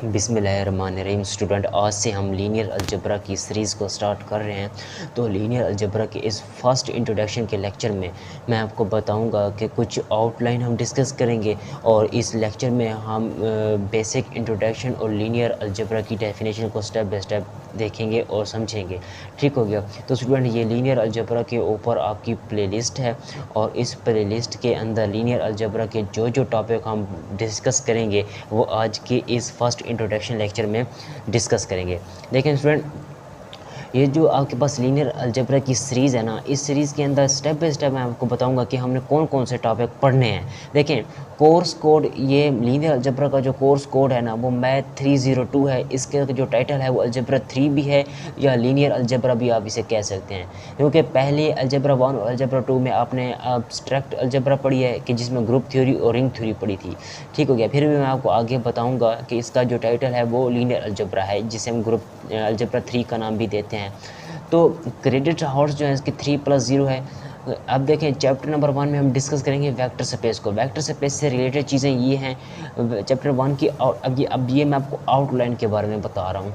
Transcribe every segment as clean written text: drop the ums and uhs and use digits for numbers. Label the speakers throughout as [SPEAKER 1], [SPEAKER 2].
[SPEAKER 1] बिस्मिल्लाहिर्रहमानिर्रहीम स्टूडेंट, आज से हम लीनियर अलजेब्रा की सीरीज़ को स्टार्ट कर रहे हैं। तो लीनियर अलजेब्रा के इस फर्स्ट इंट्रोडक्शन के लेक्चर में मैं आपको बताऊंगा कि कुछ आउटलाइन हम डिस्कस करेंगे और इस लेक्चर में हम बेसिक इंट्रोडक्शन और लीनियर अलजेब्रा की डेफिनेशन को स्टेप बाय स्टेप देखेंगे और समझेंगे। ठीक हो गया। तो स्टूडेंट, ये लीनियर अलजेब्रा के ऊपर आपकी प्लेलिस्ट है और इस प्लेलिस्ट के अंदर लीनियर अलजेब्रा के जो जो टॉपिक हम डिस्कस करेंगे वो आज के इस फर्स्ट इंट्रोडक्शन लेक्चर में डिस्कस करेंगे। देखें स्टूडेंट, ये जो आपके पास लीनियर अलजेब्रा की सीरीज़ है ना, इस सीरीज़ के अंदर स्टेप बाय स्टेप मैं आपको बताऊंगा कि हमने कौन कौन से टॉपिक पढ़ने हैं। देखें, कोर्स कोड, ये लीनियर अलजेब्रा का जो कोर्स कोड है ना वो मैथ 302 है। इसके जो टाइटल है वो अलजेब्रा 3 भी है या लीनियर अलजेब्रा भी आप इसे कह सकते हैं, क्योंकि पहले अलजेब्रा 1 और अलजेब्रा 2 में आपने एब्स्ट्रैक्ट अलजेब्रा पढ़ी है कि जिसमें ग्रुप थ्योरी और रिंग थ्योरी पढ़ी थी। ठीक हो गया। फिर भी मैं आपको आगे बताऊँगा कि इसका जो टाइटल है वो लीनियर अलजेब्रा है, जिसे हम ग्रुप अलजेब्रा 3 का नाम भी देते हैं। तो क्रेडिट हाउस जो है इसकी 3+0 है। अब देखें, चैप्टर नंबर 1 में हम डिस्कस करेंगे वेक्टर स्पेस को। वेक्टर स्पेस से रिलेटेड चीज़ें ये हैं चैप्टर 1 की। अब ये मैं आपको आउटलाइन के बारे में बता रहा हूँ।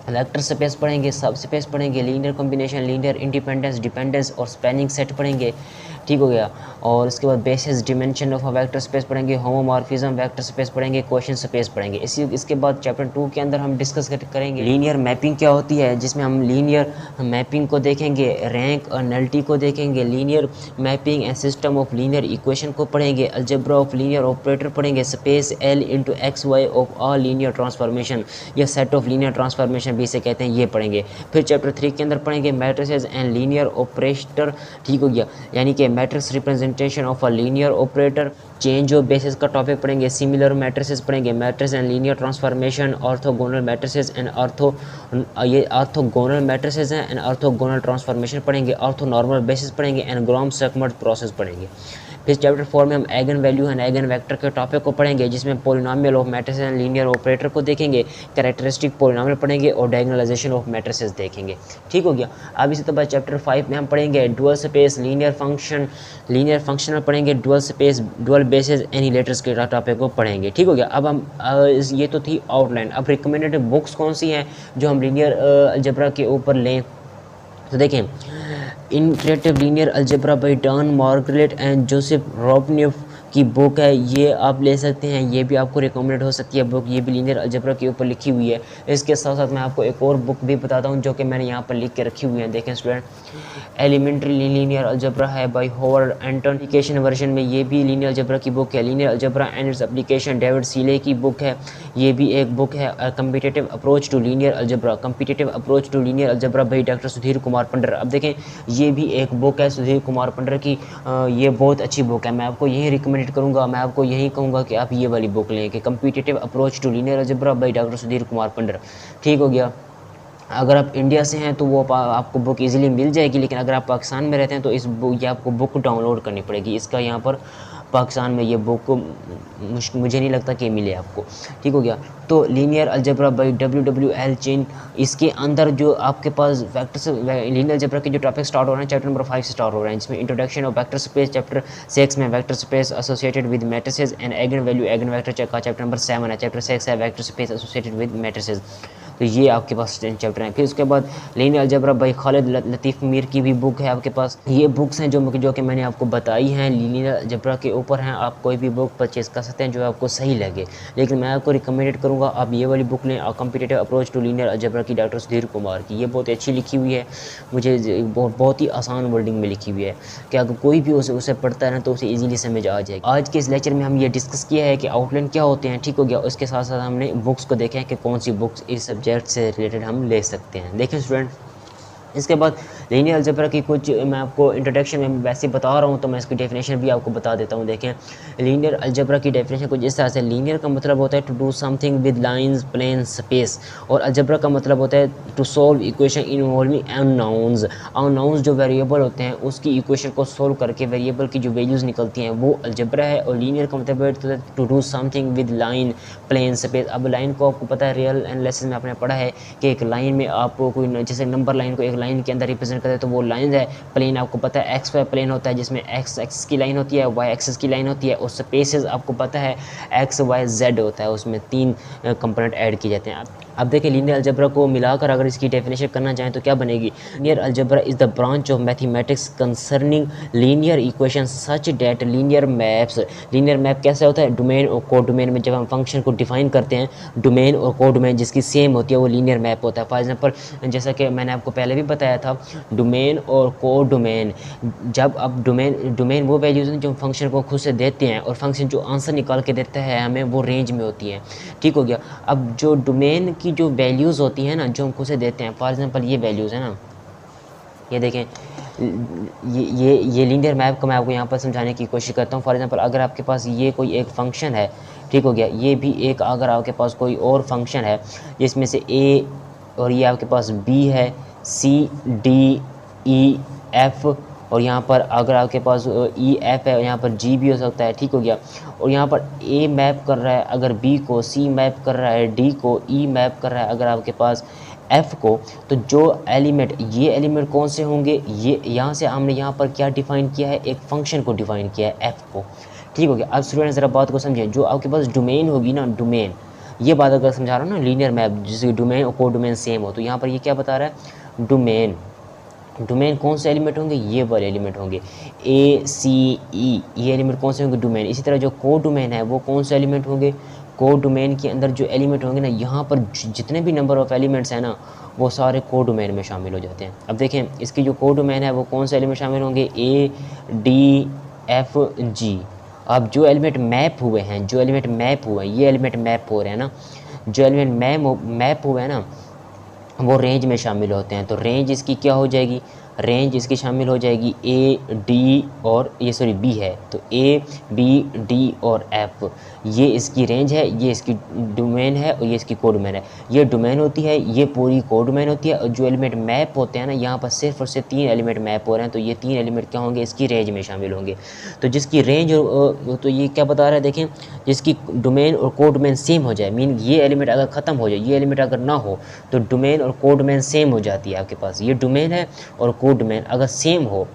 [SPEAKER 1] वेक्टर स्पेस पढ़ेंगे, सब स्पेस पढ़ेंगे, linear combination, linear independence, dependence और स्पैनिंग सेट पढ़ेंगे। ठीक हो गया। और उसके बाद basis dimension of a vector space पढ़ेंगे, होमोमॉर्फिज्म वेक्टर स्पेस पढ़ेंगे, क्वेश्चन स्पेस पढ़ेंगे। इसके बाद चैप्टर 2 के अंदर हम डिस्कस करेंगे लीनियर मैपिंग क्या होती है, जिसमें हम लीनियर मैपिंग को देखेंगे, रैंक और नल्टी को देखेंगे, linear mapping and system of linear equation को पढ़ेंगे, अलजेब्रा ऑफ लीनियर ऑपरेटर पढ़ेंगे, space L into X Y of a linear transformation या सेट ऑफ लीनियर ट्रांसफॉर्मेशन भी इसे कहते हैं, ये पढ़ेंगे। फिर चैप्टर 3 के अंदर पढ़ेंगे मैट्रिसेस एंड लीनियर ऑपरेटर। ठीक हो गया, यानी कि matrix representation of a linear operator. Change of basis का टॉपिक पढ़ेंगे, सिमिलर मैट्रिसेस पढ़ेंगे, matrix and linear transformation, orthogonal matrices and orthogonal matrices हैं एंड ऑर्थोगोनल ट्रांसफॉर्मेशन पढ़ेंगे, ऑर्थोनॉर्मल बेसिस पढ़ेंगे एंड ग्रॉम-शेकमर्ट प्रोसेस पढ़ेंगे। फिर चैप्टर 4 में हम एगन वैल्यू एंड एगन वेक्टर के टॉपिक को पढ़ेंगे, जिसमें polynomial of matrices and linear operator को देखेंगे, कैरेक्टरिस्टिक पॉलिनॉमियल पढ़ेंगे और डायगोनलाइजेशन ऑफ मैट्रिसेस देखेंगे। ठीक हो गया। अब इसी तरह चैप्टर 5 में हम पढ़ेंगे डुअल स्पेस, लीनियर फंक्शनल पढ़ेंगे, डुअल स्पेस, डुअल बेसिस, एनिलेटर्स के टॉपिक को पढ़ेंगे। ठीक हो गया। अब हम ये तो थी आउटलाइन। अब रिकमेंडेड बुक्स कौन सी हैं जो हम लीनियर अलजेब्रा के ऊपर लें, तो देखें, interactive linear algebra by Dan Margalit and Joseph Rabinoff की बुक है, ये आप ले सकते हैं। ये भी आपको रिकमेंडेड हो सकती है बुक, ये भी लीनियर अलजेब्रा के ऊपर लिखी हुई है। इसके साथ साथ मैं आपको एक और बुक भी बताता हूँ जो कि मैंने यहाँ पर लिख के रखी हुई है। देखें स्टूडेंट, एलिमेंट्री लीनियर अलजेब्रा है by Howard Anton, application version में ये भी लीनियर अलजेब्रा की बुक है। Linear algebra and its application, David Seely की बुक है, ये भी एक बुक है। Competitive approach to linear algebra, competitive approach to linear algebra by doctor Sudhir Kumar Pundir. अब देखें, ये भी एक बुक है सुधीर कुमार पंडर की, ये बहुत अच्छी बुक है। मैं आपको यही रिकमेंड करूँगा, मैं आपको यही कहूँगा कि आप ये वाली बुक लें कि competitive approach to linear algebra by doctor Sudhir Kumar Pundir. ठीक हो गया। अगर आप इंडिया से हैं तो वो आपको बुक इजीली मिल जाएगी, लेकिन अगर आप पाकिस्तान में रहते हैं तो ये आपको बुक डाउनलोड करनी पड़ेगी। इसका यहाँ पर पाकिस्तान में ये बुक मुझे नहीं लगता कि मिले आपको। ठीक हो गया। तो linear algebra by WWL Chen, इसके अंदर जो आपके पास वेक्टर से लीनियर अलजेब्रा के जो टॉपिक स्टार्ट हो रहे हैं चैप्टर नंबर 5 से स्टार्ट हो रहे हैं, जिसमें introduction of vector space, chapter 6 में vector space associated with matrices and eigen value eigen vector का चैप्टर नंबर 7 है, चैप्टर 6 है vector space associated with matrices. तो ये आपके पास चैप्टर हैं। फिर उसके बाद linear algebra by Khalid Latif Mir की भी बुक है आपके पास। ये बुक्स हैं जो कि मैंने आपको बताई हैं, लीनियर अलजेब्रा के ऊपर हैं। आप कोई भी बुक परचेज कर सकते हैं जो आपको सही लगे, लेकिन मैं आपको रिकमेंडेड करूँगा आप ये वाली बुक लें, competitive approach to linear algebra की डॉक्टर सुधीर कुमार की। ये बहुत अच्छी लिखी हुई है, मुझे बहुत ही आसान वर्डिंग में लिखी हुई है कि अगर कोई भी उसे पढ़ता है ना तो उसे ईजिली समझ आ जाएगी। आज के इस लेक्चर में हम ये डिस्कस किया है कि आउटलाइन क्या होते हैं। ठीक हो गया। उसके साथ साथ हमने बुक्स को देखा है कि कौन सी बुक्स इस सब्जेक्ट से रिलेटेड हम ले सकते हैं। देखें स्टूडेंट, इसके बाद लीनियर अलजेब्रा की कुछ मैं आपको इंट्रोडक्शन में वैसे बता रहा हूँ तो मैं इसकी डेफिनेशन भी आपको बता देता हूँ। देखें, लीनियर अलजेब्रा की डेफिनेशन कुछ इस तरह से, लीनियर का मतलब होता है to do something with lines, plane, space, और अलजेब्रा का मतलब होता है to solve equation involving unknowns. Unknowns जो वेरिएबल होते हैं उसकी इक्वेशन को सोल्व करके वेरिएबल की जो वैल्यूज़ निकलती हैं वो अलजेब्रा है। और लीनियर का मतलब है to do something with line, plane, space. अब लाइन को आपको पता है, रियल एनालिसिस में आपने पढ़ा है कि एक लाइन में आप कोई जैसे नंबर लाइन को एक लाइन के अंदर रिप्रेजेंट करते हैं, तो वो लाइन है प्लेन आपको पता है एक्स वाई प्लेन होता है, जिसमें एक्स एक्सिस की लाइन होती है, वाई एक्सिस की लाइन होती है, और स्पेसेस आपको पता है एक्स वाई जेड होता है, उसमें 3 कंपोनेंट ऐड किए जाते हैं। अब देखिए लीनियर अलजेब्रा को मिलाकर अगर इसकी डेफिनेशन करना चाहें तो क्या बनेगी? Linear algebra is the branch of mathematics concerning linear equation such that linear maps. Linear map कैसे होता है? डोमेन और को डोमेन में जब हम फंक्शन को डिफाइन करते हैं, डोमेन और को डोमेन जिसकी सेम होती है वो लीनियर मैप होता है। फॉर एग्जांपल जैसा कि मैंने आपको पहले भी बताया था, डोमेन और को डोमेन, जब अब डोमेन वो वैल्यूज हैं जो फंक्शन को खुद से देते हैं, और फंक्शन जो आंसर निकाल के देता है हमें वो रेंज में होती है। ठीक हो गया। अब जो डोमेन की जो वैल्यूज़ होती हैं ना, जो हम खुद से देते हैं, फॉर एग्जांपल ये वैल्यूज़ है ना, ये देखें, ये लीनियर मैप को मैं आपको यहाँ पर समझाने की कोशिश करता हूँ। फॉर एग्जांपल अगर आपके पास ये कोई एक फंक्शन है, ठीक हो गया, ये भी एक अगर आपके पास कोई और फंक्शन है जिसमें से ए और ये आपके पास बी है, सी डी ई एफ, और यहाँ पर अगर आपके पास ई एफ है, यहाँ पर जी भी हो सकता है। ठीक हो गया। और यहाँ पर ए मैप कर रहा है अगर बी को, सी मैप कर रहा है डी को, ई मैप कर रहा है अगर आपके पास एफ को, तो जो एलिमेंट, ये एलिमेंट कौन से होंगे? ये यहाँ से हमने यहाँ पर क्या डिफ़ाइन किया है? एक फंक्शन को डिफ़ाइन किया है एफ को। ठीक हो गया। अब स्टूडेंट ज़रा बात को समझें, जो आपके पास डोमेन होगी ना, डोमेन, ये बात अगर समझा रहा हूँ ना, लीनियर मैप जिसके डोमेन और को डोमेन सेम हो, तो यहाँ पर ये क्या बता रहा है? डोमेन, डोमेन कौन से एलिमेंट होंगे? ये वाले एलिमेंट होंगे, ए सी ई, ये एलिमेंट कौन से होंगे? डोमेन। इसी तरह जो को डोमेन है वो कौन से एलिमेंट होंगे? को डोमेन के अंदर जो एलिमेंट होंगे ना, यहाँ पर जितने भी नंबर ऑफ एलिमेंट्स हैं ना, वो सारे को डोमेन में शामिल हो जाते हैं। अब देखें इसकी जो को डोमेन है वो कौन से एलिमेंट शामिल होंगे? A D F G. अब जो एलिमेंट मैप हुए हैं, जो एलिमेंट मैप हुए हैं, ये एलिमेंट मैप हो रहे हैं ना, जो एलिमेंट मैप हुए हैं ना, वो रेंज में शामिल होते हैं। तो रेंज इसकी क्या हो जाएगी? रेंज इसकी शामिल हो जाएगी ए डी और ये सॉरी बी है, तो ए बी डी और एफ, ये इसकी रेंज है, ये इसकी डोमेन है और ये इसकी को डोमेन है। ये डोमेन होती है, ये पूरी को डोमेन होती है। और जो एलिमेंट मैप होते हैं ना, यहाँ पर सिर्फ और सिर्फ 3 एलिमेंट मैप हो रहे हैं, तो ये 3 एलिमेंट क्या होंगे? इसकी रेंज में शामिल होंगे। तो जिसकी रेंज, तो ये क्या बता रहा है देखें, जिसकी डोमेन और को डोमेन सेम हो जाए, मीन ये एलिमेंट अगर ख़त्म हो जाए, ये एलिमेंट अगर ना हो, तो डोमेन और को डोमेन सेम हो जाती है आपके पास। ये डोमेन है और को डोमेन अगर सेम हो,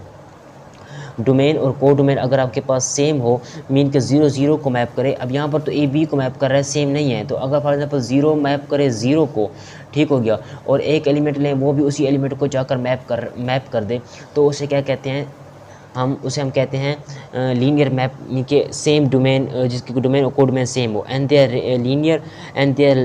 [SPEAKER 1] डोमेन और को डोमेन अगर आपके पास सेम हो, मीन के 0 0 को मैप करे। अब यहाँ पर तो ए बी को मैप कर रहा है, सेम नहीं है, तो अगर फॉर एग्जांपल 0 मैप करे 0 को, ठीक हो गया, और एक एलिमेंट लें वो भी उसी एलिमेंट को जाकर मैप कर दे, तो उसे क्या कहते हैं? हम कहते हैं लीनियर मैप के सेम डोमेन, जिसकी डोमेन और कोड में सेम हो, and their linear and their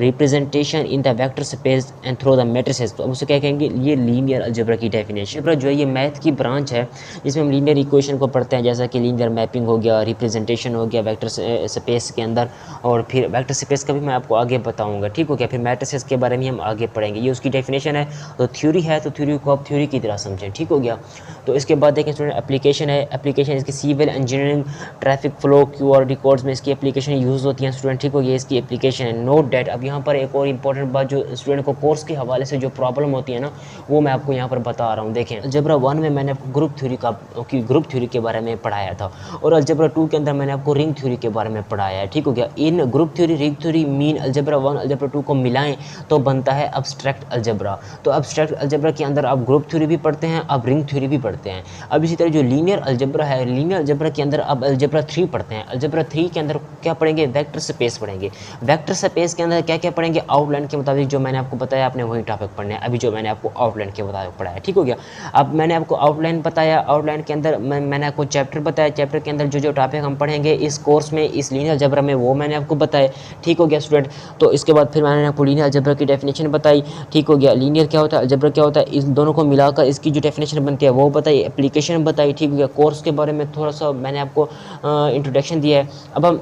[SPEAKER 1] representation in the vector space and through the matrices. तो अब उसे क्या कहेंगे? ये लीनियर अलजेब्रा की डेफिनेशन जो है, ये मैथ की ब्रांच है जिसमें हम लीनियर इक्वेशन को पढ़ते हैं, जैसा कि लीनियर मैपिंग हो गया, रिप्रेजेंटेशन हो गया वेक्टर स्पेस के अंदर, और फिर वेक्टर स्पेस का भी मैं आपको आगे बताऊँगा। ठीक हो गया। फिर मैट्रिसेस के बारे में हम आगे पढ़ेंगे, ये उसकी डेफिनेशन है। तो थ्योरी है, तो थ्योरी को आप थ्योरी की तरह समझें। ठीक हो गया। तो इसके बाद देखें स्टूडेंट, एप्लीकेशन है। एप्लीकेशन इसकी civil engineering, traffic flow, queue और रिकॉर्ड्स में इसकी एप्लीकेशन यूज़ होती हैं स्टूडेंट। ठीक हो गया। इसकी एप्लीकेशन है। नोट डेट, अब यहाँ पर एक और इंपॉर्टेंट बात, जो स्टूडेंट को कोर्स के हवाले से जो प्रॉब्लम होती है ना, वो मैं आपको यहाँ पर बता रहा हूँ। देखें, अलजेब्रा 1 में मैंने आपको ग्रुप थ्योरी के बारे में पढ़ाया था, और अलजेब्रा 2 के अंदर मैंने आपको रिंग थ्योरी के बारे में पढ़ाया है। ठीक हो गया। इन ग्रुप थ्योरी, रिंग थ्योरी, मीन अलजेब्रा 1 अलजेब्रा 2 को मिलाएं तो बनता है अब्स्ट्रैक्ट अलजेब्रा। तो अब्स्ट्रैक्ट अलजेब्रा के अंदर आप ग्रुप थ्योरी भी पढ़ते हैं, आप रिंग थ्योरी भी पढ़ते हैं। अब इसी तरह जो लीनियर अलजेब्रा है, लीनियर अलजेब्रा के अंदर अब अलजेब्रा 3 पढ़ते हैं। अलजेब्रा 3 के अंदर क्या पढ़ेंगे? वेक्टर स्पेस पढ़ेंगे। वेक्टर स्पेस के अंदर क्या क्या पढ़ेंगे? आउटलाइन के मुताबिक जो मैंने आपको बताया, आपने वही टॉपिक पढ़ने हैं अभी, जो मैंने आपको आउटलाइन के मुताबिक पढ़ाया। ठीक हो गया। अब मैंने आपको आउटलाइन बताया, आउटलाइन के अंदर मैंने आपको चैप्टर बताया, चैप्टर के अंदर जो टॉपिक हम पढ़ेंगे इस कोर्स में, इस लीनियर अलजेब्रा में, वो मैंने आपको बताया। ठीक हो गया स्टूडेंट। तो इसके बाद फिर मैंने आपको लीनियर अलजेब्रा की डेफिनेशन बताई। ठीक हो गया। लीनियर क्या होता है, अलजेब्रा क्या होता है, इस दोनों को मिलाकर इसकी जो डेफिनेशन बनती है वो बताई, एप्लीकेशन बताई। ठीक हो गया। कोर्स के बारे में थोड़ा सा मैंने आपको इंट्रोडक्शन दिया है। अब हम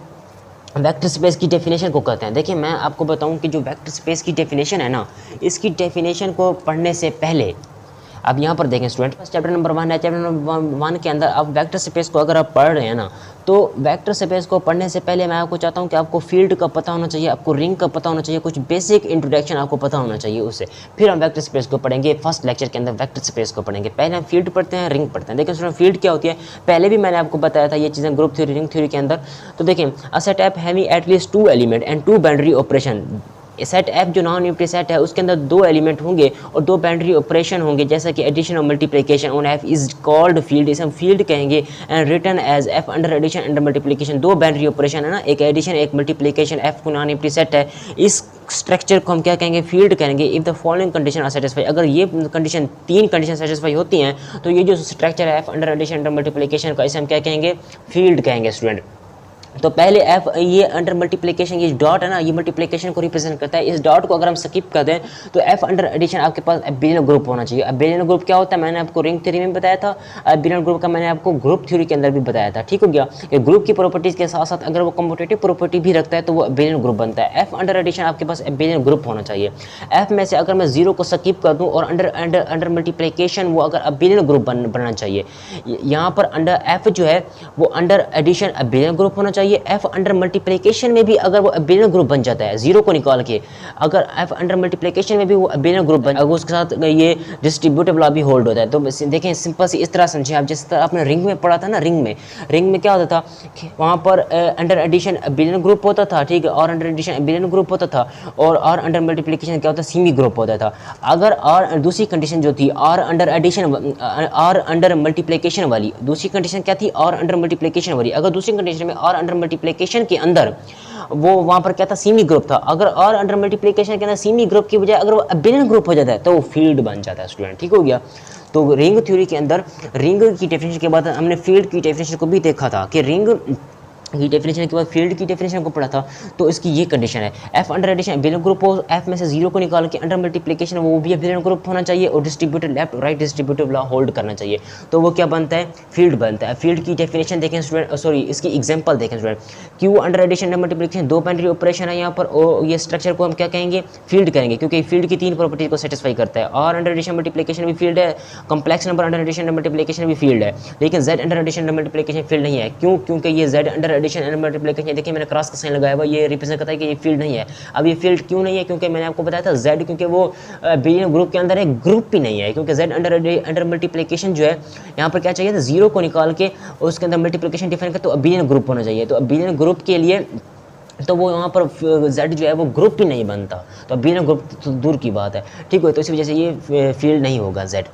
[SPEAKER 1] वेक्टर स्पेस की डेफिनेशन को करते हैं। देखिए, मैं आपको बताऊं कि जो वेक्टर स्पेस की डेफिनेशन है ना, इसकी डेफिनेशन को पढ़ने से पहले अब यहाँ पर देखें स्टूडेंट, चैप्टर नंबर 1 है। चैप्टर नंबर 1 के अंदर अब वेक्टर स्पेस को अगर आप पढ़ रहे हैं ना, तो वेक्टर स्पेस को पढ़ने से पहले मैं आपको चाहता हूँ कि आपको फील्ड का पता होना चाहिए, आपको रिंग का पता होना चाहिए, कुछ बेसिक इंट्रोडक्शन आपको पता होना चाहिए उससे। फिर हम वेक्टर स्पेस को पढ़ेंगे। फर्स्ट लेक्चर के अंदर वेक्टर स्पेस को पढ़ेंगे। पहले हम फील्ड पढ़ते हैं, रिंग पढ़ते हैं। देखिए स्टूडेंट, फील्ड क्या होती है, पहले भी मैंने आपको बताया था ये चीज़ें ग्रुप थ्योरी, रिंग थ्योरी के अंदर। तो देखें, a set app having at least 2 element and 2 binary operation, set F जो नॉन यूनिटरी सेट है उसके अंदर 2 एलिमेंट होंगे और 2 बाइनरी ऑपरेशन होंगे, जैसा कि एडिशन और multiplication on F is called field, इसे हम फील्ड कहेंगे, and written as F under addition under multiplication. 2 binary operation है ना, एक एडिशन एक मल्टीप्लिकेशन, एफ को नॉन यूनिटरी सेट है, इस स्ट्रक्चर को हम क्या कहेंगे, फील्ड कहेंगे। If the following condition are satisfy, अगर ये कंडीशन 3 कंडीशन सेटिस्फाई होती हैं तो ये जो स्ट्रक्चर है F under addition under multiplication का, इसे हम क्या कहेंगे, फील्ड कहेंगे स्टूडेंट। तो पहले एफ ये अंडर मल्टीप्लिकेशन, ये डॉट है ना, ये मल्टीप्लिकेशन को रिप्रेजेंट करता है। इस डॉट को अगर हम स्किप कर दें तो एफ अंडर एडिशन आपके पास एबिलियन ग्रुप होना चाहिए। एबिलियन ग्रुप क्या होता है, मैंने आपको रिंग थ्योरी में बताया था, एबिलियन ग्रुप का मैंने आपको ग्रुप थ्योरी के अंदर भी बताया था, ठीक हो गया। ये ग्रुप की प्रॉपर्टीज के साथ साथ अगर वो कम्यूटेटिव प्रॉपर्टी भी रखता है तो वो एबिलियन ग्रुप बनता है। एफ अंडर एडिशन आपके पास एबिलियन ग्रुप होना चाहिए। एफ में से अगर मैं 0 को स्किप कर दूं और अंडर मल्टीप्लिकेशन वो अगर एबिलियन ग्रुप बनना चाहिए। यहाँ पर अंडर एफ जो है वो अंडर एडिशन एबिलियन ग्रुप होना चाहिए। एफ अंडर मल्टीप्लिकेशन में भी अगर वो एबिलियन ग्रुप बन जाता है 0 को निकाल के, अगर एफ अंडर मल्टीप्लिकेशन में भी वो एबिलियन ग्रुप बन, अगर उसके साथ ये डिस्ट्रीब्यूटिव लॉ भी होल्ड होता है तो देखें सिंपल सी इस तरह समझें आप, जिस तरह आपने रिंग में पढ़ा था ना, रिंग में क्या होता था, वहाँ पर अंडर एडिशन एबिलियन ग्रुप होता था, ठीक है, और अंडर एडिशन एबिलियन ग्रुप होता था, और अंडर मल्टीप्लिकेशन क्या होता है, सीमी ग्रुप होता था। अगर और दूसरी कंडीशन जो थी और अंडर एडिशन और अंडर मल्टीप्लिकेशन वाली, दूसरी कंडीशन क्या थी, और अंडर मल्टीप्लिकेशन वाली, अगर दूसरी कंडीशन में और अंडर मल्टीप्लिकेशन के अंदर वो वहां पर क्या था, सीमी ग्रुप था, अगर और अंडर मल्टीप्लिकेशन के अंदर सीमी ग्रुप की बजाय अगर वो एबिलियन ग्रुप हो जाता है तो वो फील्ड बन जाता है स्टूडेंट, ठीक हो गया। तो रिंग थ्योरी के अंदर रिंग की डेफिनेशन के बाद हमने फील्ड की डेफिनेशन को भी देखा था कि रिंग की डेफिनेशन के बाद फील्ड की डेफिनेशन को पढ़ा था। तो इसकी ये कंडीशन है, F under addition abelian group हो, एफ में से 0 को निकाल के अंडर मल्टीप्लिकेशन वो भी एबिलियन ग्रुप होना चाहिए, और distributed left right distributive law hold करना चाहिए, तो वो क्या बनता है, फील्ड बनता है। फील्ड की डेफिनेशन देखें स्टूडेंट, सॉरी इसकी एग्जांपल देखें student, Q under addition under multiplication 2 binary operation है यहाँ पर, और ये स्ट्रक्चर को हम क्या कहेंगे, फील्ड करेंगे, क्योंकि फील्ड की 3 प्रॉपर्टीज को सेटिस्फाई करता है। और अंडर एडिशन मल्टीप्लिकेशन भी फील्ड है, complex number under addition under multiplication भी फील्ड है, लेकिन Z under addition under multiplication field नहीं है। क्यों, क्योंकि ये Z under addition under multiplication, देखिए मैंने क्रॉस का साइन लगाया हुआ, ये रिप्रेजेंट करता है कि ये फील्ड नहीं है। अब ये फील्ड क्यों नहीं है, क्योंकि मैंने आपको बताया था जेड, क्योंकि वो एबिलियन ग्रुप के अंदर एक ग्रुप ही नहीं है, क्योंकि जेड अंडर मल्टीप्लिकेशन जो है यहाँ पर क्या चाहिए था, 0 को निकाल के उसके अंदर मल्टीप्लिकेशन डिफाइन कर, तो एबिलियन ग्रुप होना चाहिए। तो एबिलियन ग्रुप के लिए तो वो यहाँ पर जेड जो है वो ग्रुप ही नहीं बनता, तो एबिलियन ग्रुप तो दूर की बात है, ठीक है। तो इसी वजह से ये फील्ड नहीं होगा जेड।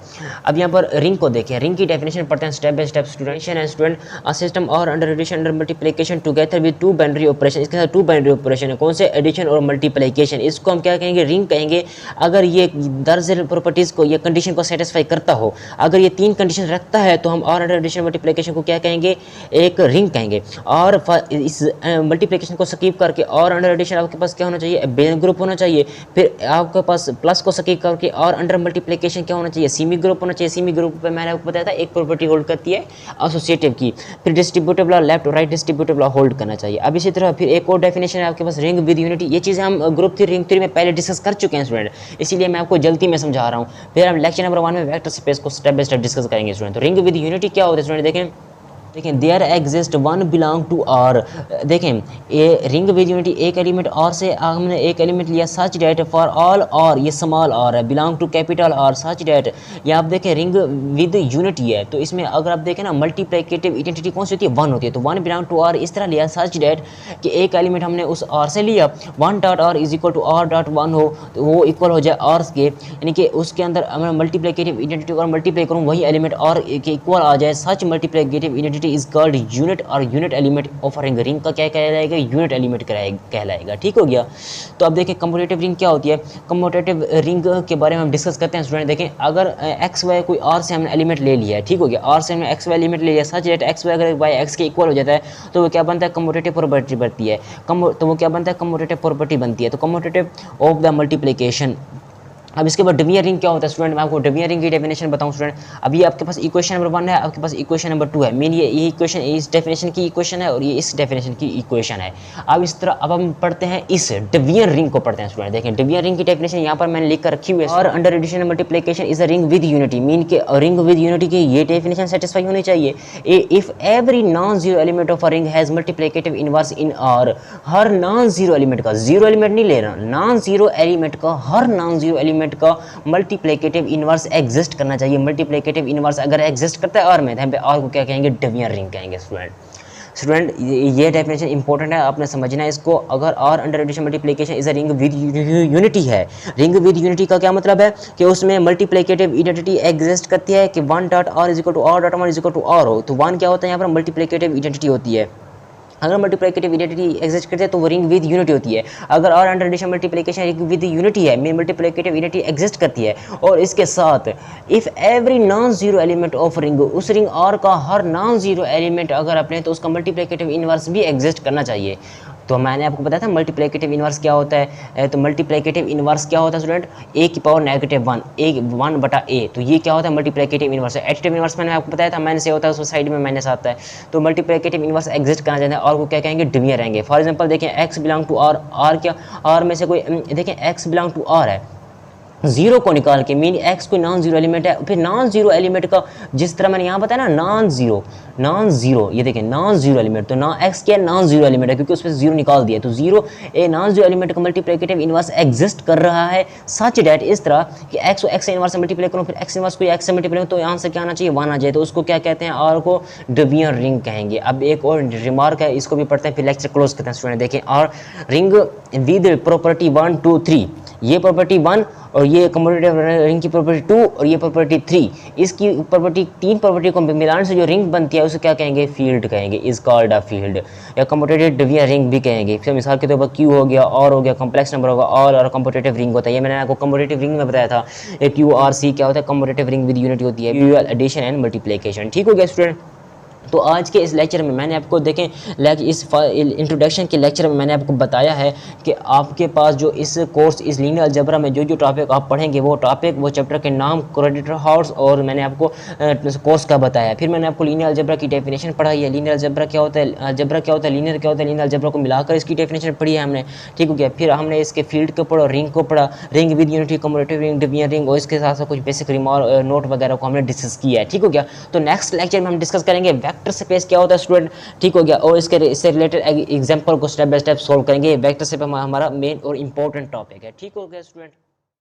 [SPEAKER 1] अब यहाँ पर रिंग को देखें, रिंग की डेफिनेशन पढ़ते हैं step by step student. A system और under addition under multiplication together with 2 binary operation, इसके साथ 2 बाइनरी ऑपरेशन है, कौन से, एडिशन और मल्टीप्लिकेशन, इसको हम क्या कहेंगे, रिंग कहेंगे। अगर ये दरअसल प्रॉपर्टीज़ को, ये कंडीशन को सेटिस्फाई करता हो, अगर ये 3 कंडीशन रखता है तो हम और अंडर एडिशन मल्टीप्लिकेशन को क्या कहेंगे, एक रिंग कहेंगे। और इस मल्टीप्लिकेशन को स्किप करके और अंडर एडिशन आपके पास क्या होना चाहिए, एबिलियन ग्रुप होना चाहिए। फिर आपके पास प्लस को स्किप करके और अंडर मल्टीप्लिकेशन क्या होना चाहिए, सीमी ग्रुप होना चाहिए। सीमी ग्रुप पे मैंने आपको बताया था एक प्रॉपर्टी होल्ड करती है एसोसिएटिव की। फिर distributive law, left right distributive law hold करना चाहिए। अब इसी तरह फिर एक और डेफिनेशन है आपके पास, रिंग विद यूनिटी। ये चीज़ें हम ग्रुप थ्योरी, रिंग थ्योरी में पहले डिस्कस कर चुके हैं स्टूडेंट, इसीलिए मैं आपको जल्दी में समझा रहा हूँ। फिर हम लेक्चर नंबर 1 में वेक्टर स्पेस को स्टेप बाय स्टेप डिस्कस करेंगे स्टूडेंट। तो रिंग विद यूनिटी क्या होता है स्टूडेंट, देखें there exist one belong to R. देखें ये रिंग विद यूनिटी, एक एलिमेंट आर से हमने एक एलिमेंट लिया, such that for all R, ये स्मॉल आर है, belong to capital R, such that. ये आप देखें रिंग विद यूनिटी है, तो इसमें अगर आप देखें ना मल्टीप्लिकेटिव आइडेंटिटी कौन सी होती है, 1 होती है। तो 1 बिलोंग टू आर इस तरह लिया, सच डेट कि एक एलिमेंट हमने उस आर से लिया, 1 dot R is equal to R dot 1 हो, तो वो इक्वल हो जाए आर के, यानी कि उसके अंदर मैं मल्टीप्लिकेटिव आइडेंटिटी और मल्टीप्लाई करूँ वही एलिमेंट आर के इक्वल आ जाए। Such multiplicative identity is called unit, और unit element of ring, ring का क्या कहलाएगा, यूनिट एलिमेंट कहलाएगा, ठीक हो गया। तो अब देखें कम्यूटेटिव रिंग क्या होती है। कम्यूटेटिव रिंग के बारे में हम डिस्कस करते हैं स्टूडेंट। देखें अगर एक्स वाई कोई आर से हमने एलिमेंट ले लिया है, ठीक हो गया, आर से हमने एक्स वाई एलिमेंट ले लिया, सच दैट एक्स वाई अगर वाई एक्स के इक्वल हो जाता है तो वो क्या बनता है, कम्यूटेटिव प्रॉपर्टी बनती है। तो वो क्या बनता है, कम्यूटेटिव प्रॉपर्टी बनती है। तो कम्यूटेटिव ऑफ द मल्टीप्लिकेशन। अब इसके बाद डिवीजन रिंग क्या होता है स्टूडेंट, मैं आपको डिवीजन रिंग की डेफिनेशन बताऊं स्टूडेंट। अब ये आपके पास इक्वेशन नंबर 1 है, आपके पास इक्वेशन नंबर 2 है। मेन ये इक्वेशन इस डेफिनेशन की इक्वेशन है और ये इस डेफिनेशन की इक्वेशन है। अब इस तरह अब हम पढ़ते हैं इस डिवीजन रिंग को पढ़ते हैं स्टूडेंट। देखें डिवीजन रिंग की डेफिनेशन यहाँ पर मैंने लिख कर रखी हुई है, और under addition multiplication is a ring with unity, mean के रिंग विद यूनिटी की ये डेफिनेशन सेटिस्फाई होनी चाहिए। If every non zero element of a ring has multiplicative inverse in R, हर नॉन जीरो एलिमेंट का, जीरो एलिमेंट नहीं ले रहा, नॉन जीरो एलिमेंट का, हर नॉन जीरो एलिमेंट का मल्टीप्लिकेटिव इनवर्स एग्जिस्ट करना चाहिए। मल्टीप्लिकेटिव इनवर्स अगर एग्जिस्ट करता है आर में, तो हम पे आर को क्या कहेंगे, डिवीजन रिंग कहेंगे स्टूडेंट। स्टूडेंट ये डेफिनेशन इंपॉर्टेंट है, आपने समझना है इसको। अगर और under addition multiplication is a ring with unity है, रिंग विद यूनिटी का क्या मतलब है कि उसमें मल्टीप्लिकेटिव आइडेंटिटी एग्जिस्ट करती है कि one dot R is equal to R dot one is equal to R हो, तो वन क्या होता है यहाँ पर मल्टीप्लिकेटिव आइडेंटिटी होती है। अगर मल्टीप्लिकेटिव आइडेंटिटी एग्जिस्ट करती है तो वो रिंग विद यूनिटी होती है। अगर और under addition multiplication ring with unity है, मीन मल्टीप्लिकेटिव आइडेंटिटी एग्जिस्ट करती है, और इसके साथ if every non zero element of ring, उस रिंग आर का हर नॉन जीरो एलिमेंट अगर अपने तो उसका मल्टीप्लिकेटिव इनवर्स भी एग्जिस्ट करना चाहिए। तो मैंने आपको बताया था मल्टीप्लिकेटिव इनवर्स क्या होता है। तो मल्टीप्लिकेटिव इनवर्स क्या होता है स्टूडेंट, ए की पावर नेगेटिव वन, ए वन बटा ए, तो ये क्या होता है मल्टीप्लिकेटिव इनवर्स है। एडिटिव इनवर्स मैंने आपको बताया था माइनस ए होता है, उसको साइड में माइनस आता है। तो मल्टीप्लिकेटिव इनवर्स एग्जिस्ट करना चाहते हैं और वो क्या कहेंगे, डिवीजन रहेंगे। फॉर एग्जांपल देखें x belong to R, R क्या, आर में से कोई देखें एक्स बिलोंग टू आर है, जीरो को निकाल के, मीन एक्स कोई नॉन जीरो एलिमेंट है, फिर नॉन जीरो एलिमेंट का जिस तरह मैंने यहाँ बताया ना नॉन जीरो, ये देखें नॉन जीरो एलिमेंट, तो ना एक्स क्या नॉन जीरो एलिमेंट है क्योंकि उस पर जीरो निकाल दिया, तो zero a non zero element का मल्टीप्लिकेटिव इनवर्स एग्जिस्ट कर रहा है सच डेट, इस तरह कि एक्स को एक्स से इनवर्स मल्टीप्लाई करूँ, फिर एक्स इनवर्स को एक्स से मल्टीप्लाई करूँ, तो आंसर क्या आना चाहिए, वन आ जाए। तो उसको क्या कहते हैं, आर को डिवीजन रिंग कहेंगे। अब एक और रिमार्क है, इसको भी पढ़ते हैं फिर लेक्चर क्लोज करते हैं स्टूडेंट। देखें और रिंग विद प्रॉपर्टी 1 2 3, ये प्रॉपर्टी 1 और ये कम्यूटेटिव रिंग की प्रॉपर्टी 2 और ये प्रॉपर्टी 3, इसकी प्रॉपर्टी तीन प्रॉपर्टी को मिलाने से जो रिंग बनती है उसे क्या कहेंगे, फील्ड कहेंगे, इज कॉल्ड अ फील्ड, या कम्यूटेटिव डिवीजन रिंग भी कहेंगे। फिर मिसाल के तौर पर क्यू हो गया, और हो गया, कॉम्प्लेक्स नंबर होगा, और कम्यूटेटिव रिंग होता है। ये मैंने आपको कम्यूटेटिव रिंग में बताया था, क्यू आर सी क्या होता है, कम्यूटेटिव रिंग विद यूनिटी होती है, यूजुअल एडिशन एंड मल्टीप्लिकेशन। ठीक हो गया स्टूडेंट। तो आज के इस लेक्चर में मैंने आपको देखें इस इंट्रोडक्शन के लेक्चर में मैंने आपको बताया है कि आपके पास जो इस कोर्स इस लीनियर अलजेब्रा में जो टॉपिक आप पढ़ेंगे वो टॉपिक वो चैप्टर के नाम कोऑर्डिनेटर हाउस और मैंने आपको कोर्स का बताया। फिर मैंने आपको लीनियर अलजेब्रा की डेफिनेशन पढ़ाई है, लीनियर अलजेब्रा क्या होता है, अलजेब्रा क्या होता है, लीनियर क्या होता है, लीनियर अलजेब्रा को मिलाकर इसकी डेफिनेशन पढ़ी है हमने। ठीक हो गया। फिर हमने इसके फील्ड को पढ़ा, रिंग को पढ़ा, ring with unity, commutative ring, division ring, और इसके साथ साथ कुछ बेसिक रिमार्क नोट वगैरह को हमने डिस्कस किया है। ठीक हो गया। तो नेक्स्ट लेक्चर में हम डिस्कस करेंगे वेक्टर स्पेस क्या होता है स्टूडेंट। ठीक हो गया। और इससे रिलेटेड एग्जांपल को स्टेप बाय स्टेप सॉल्व करेंगे। वेक्टर स्पेस हमारा मेन और इंपॉर्टेंट टॉपिक है। ठीक हो गया स्टूडेंट।